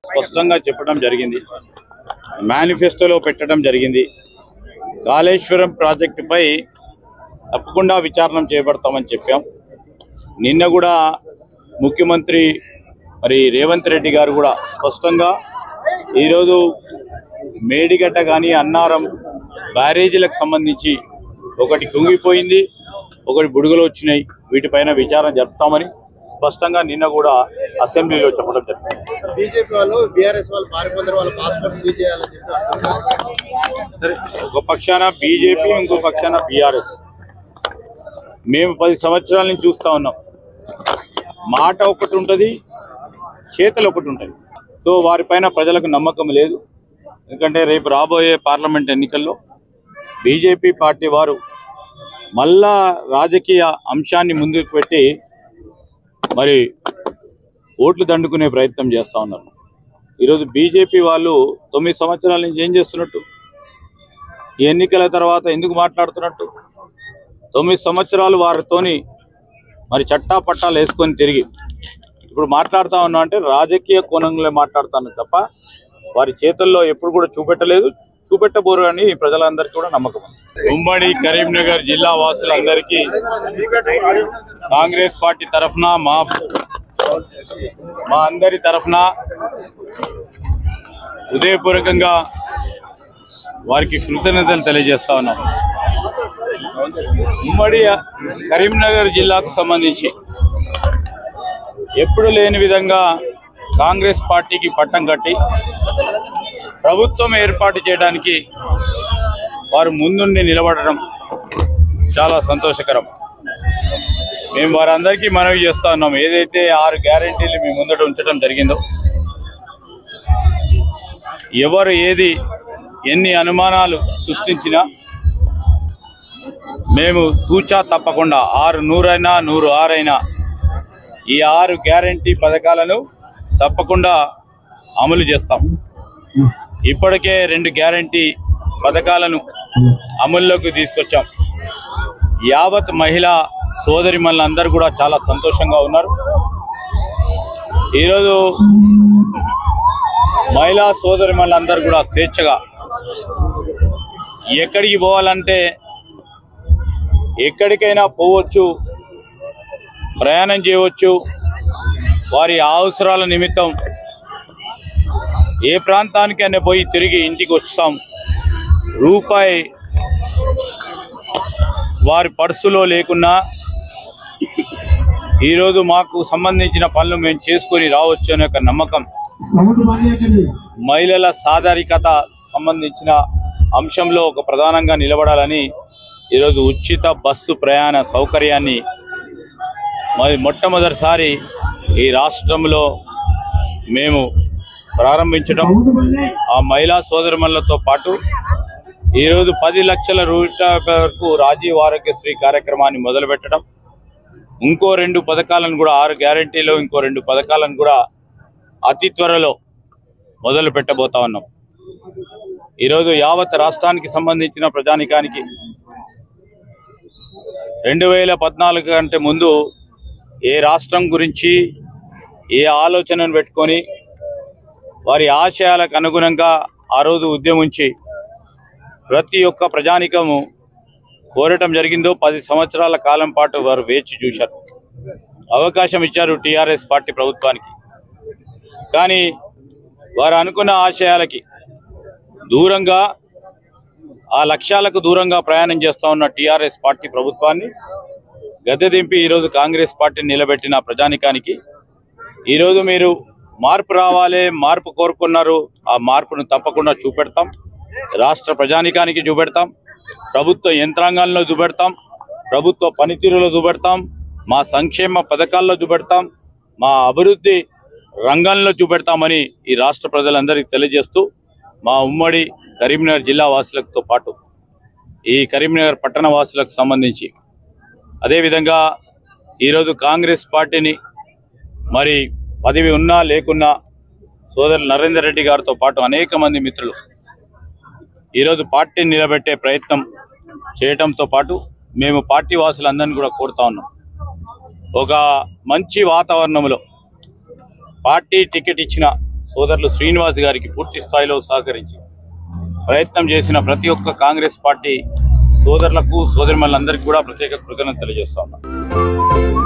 స్పష్టంగా చెప్పడం జరిగింది, మేనిఫెస్టోలో పెట్టడం జరిగింది. కాళేశ్వరం ప్రాజెక్టుపై తప్పకుండా విచారణ చేపడతామని చెప్పాం. నిన్న కూడా ముఖ్యమంత్రి రేవంత్ రెడ్డి గారు కూడా స్పష్టంగా ఈరోజు మేడిగడ్డ కానీ అన్నారం బ్యారేజీలకు సంబంధించి ఒకటి కుంగిపోయింది, ఒకటి బుడుగులు వచ్చినాయి, వీటిపైన విచారణ జరుపుతామని స్పష్టంగా నిన్న కూడా అసెంబ్లీలో చెప్పడం జరిగింది. బీజేపీ వాళ్ళు బీఆర్ఎస్ వాళ్ళు పారిపోతారు, వాళ్ళ పాస్పోర్ట్ సీజ్ చేయాలని చెప్పి సరే, ఒక పక్షాన బీజేపీ, ఇంకో పక్షాన బీఆర్ఎస్. మేము 10 సంవత్సరాల నుంచి చూస్తూ ఉన్నాం. మాట ఒకటి ఉంటుంది, చేతలు ఒకటి ఉంటుంది. సో వారిపైన ప్రజలకు నమ్మకం లేదు. ఎందుకంటే రేపు రాబోయే పార్లమెంట్ ఎన్నికల్లో బీజేపీ పార్టీ వారు మళ్ళా రాజకీయ అంశాన్ని ముందుకు పెట్టి ఓట్లు దండుకునే ప్రయత్నం చేస్తూ ఉన్నారు. ఈరోజు బీజేపీ వాళ్ళు 9 సంవత్సరాల నుంచి ఏం చేస్తున్నట్టు, ఈ ఎన్నికల తర్వాత ఎందుకు మాట్లాడుతున్నట్టు? 9 సంవత్సరాలు వారితోని చట్టా పట్టాలు వేసుకొని తిరిగి ఇప్పుడు మాట్లాడుతూ ఉన్నా అంటే రాజకీయ కోణంలో మాట్లాడుతాను తప్ప వారి చేతుల్లో ఎప్పుడు కూడా చూపెట్టలేదు, చూపెట్టబోరు అని ప్రజలందరికీ కూడా నమ్మకం. ఉమ్మడి కరీంనగర్ జిల్లా వాసులందరికీ కాంగ్రెస్ పార్టీ తరఫున మా అందరి తరఫున హృదయపూర్వకంగా వారికి కృతజ్ఞతలు తెలియజేస్తా ఉన్నాం. ఉమ్మడి కరీంనగర్ జిల్లాకు సంబంధించి ఎప్పుడు లేని విధంగా కాంగ్రెస్ పార్టీకి పట్టం కట్టి ప్రభుత్వం ఏర్పాటు చేయడానికి వారు ముందుండి నిలబడడం చాలా సంతోషకరం. మేము వారందరికీ మనవి చేస్తా ఉన్నాం, ఏదైతే 6 గ్యారెంటీలు మీ ముందట ఉంచడం జరిగిందో, ఎవరు ఎన్ని అనుమానాలు సృష్టించినా మేము తూచా తప్పకుండా 100 అయినా 106 అయినా ఈ 6 గ్యారెంటీ పథకాలను తప్పకుండా అమలు చేస్తాం. ఇప్పటికే 2 గ్యారెంటీ పథకాలను అమల్లోకి తీసుకొచ్చాం. యావత్ మహిళా సోదరిమణులందరూ కూడా చాలా సంతోషంగా ఉన్నారు. ఈరోజు మహిళా సోదరిమణులందరూ కూడా స్వేచ్ఛగా ఎక్కడికి పోవాలంటే ఎక్కడికైనా పోవచ్చు, ప్రయాణం చేయవచ్చు. వారి అవసరాల నిమిత్తం ఏ ప్రాంతానికైనా పోయి తిరిగి ఇంటికి వస్తాం. రూపాయి వారి పర్సులో లేకున్నా ఈరోజు మాకు సంబంధించిన పనులు మేము చేసుకొని రావచ్చు అనే ఒక నమ్మకం. మహిళల సాధారికత సంబంధించిన అంశంలో ఒక ప్రధానంగా నిలబడాలని ఈరోజు ఉచిత బస్సు ప్రయాణ సౌకర్యాన్ని మొట్టమొదటిసారి ఈ రాష్ట్రంలో మేము ప్రారంభించడం, ఆ మహిళా సోదరిమణులతో పాటు ఈరోజు 10 లక్షల రూపాయల వరకు రాజీవ్ ఆరోగ్యశ్రీ కార్యక్రమాన్ని మొదలుపెట్టడం, ఇంకో 2 పథకాలను కూడా 6 గ్యారెంటీలో ఇంకో 2 పథకాలను కూడా అతి త్వరలో మొదలు పెట్టబోతా ఉన్నాం. ఈరోజు యావత్ రాష్ట్రానికి సంబంధించిన ప్రజానికానికి 2014 కంటే ముందు ఏ రాష్ట్రం గురించి ఏ ఆలోచనను పెట్టుకొని వారి ఆశయాలకు అనుగుణంగా ఆ రోజు ఉద్యమించి ప్రతి ఒక్క ప్రజానికము కోరటం జరిగిందో 10 సంవత్సరాల కాలం పాటు వారు వేచి చూశారు, అవకాశం ఇచ్చారు టీఆర్ఎస్ పార్టీ ప్రభుత్వానికి. కానీ వారు అనుకున్న ఆశయాలకి దూరంగా, ఆ లక్ష్యాలకు దూరంగా ప్రయాణం చేస్తూ ఉన్న టీఆర్ఎస్ పార్టీ ప్రభుత్వాన్ని గద్దెదింపి ఈరోజు కాంగ్రెస్ పార్టీని నిలబెట్టిన ప్రజానికానికి ఈరోజు మీరు మార్పు రావాలి, మార్పు కోరుకున్నారు, ఆ మార్పును తప్పకుండా చూపెడతాం. రాష్ట్ర ప్రజానికానికి చూపెడతాం, ప్రభుత్వ యంత్రాంగాల్లో చూపెడతాం, ప్రభుత్వ పనితీరులో చూపెడతాం, మా సంక్షేమ పథకాల్లో చూపెడతాం, మా అభివృద్ధి రంగంలో చూపెడతామని ఈ రాష్ట్ర ప్రజలందరికీ తెలియజేస్తూ మా ఉమ్మడి కరీంనగర్ జిల్లా వాసులతో పాటు ఈ కరీంనగర్ పట్టణ వాసులకు సంబంధించి అదేవిధంగా ఈరోజు కాంగ్రెస్ పార్టీని పదవి ఉన్నా లేకున్నా సోదరులు నరేందర్ రెడ్డి గారితో పాటు అనేక మంది మిత్రులు ఈరోజు పార్టీని నిలబెట్టే ప్రయత్నం చేయడంతో పాటు మేము పార్టీ వాసులందరినీ కూడా కోరుతా ఉన్నాం, ఒక మంచి వాతావరణంలో పార్టీ టికెట్ ఇచ్చిన సోదరులు శ్రీనివాస్ గారికి పూర్తి స్థాయిలో సహకరించి ప్రయత్నం చేసిన ప్రతి ఒక్క కాంగ్రెస్ పార్టీ సోదరులకు సోదరిమణులందరికీ కూడా ప్రత్యేక కృతజ్ఞతలు తెలియజేస్తా ఉన్నాను.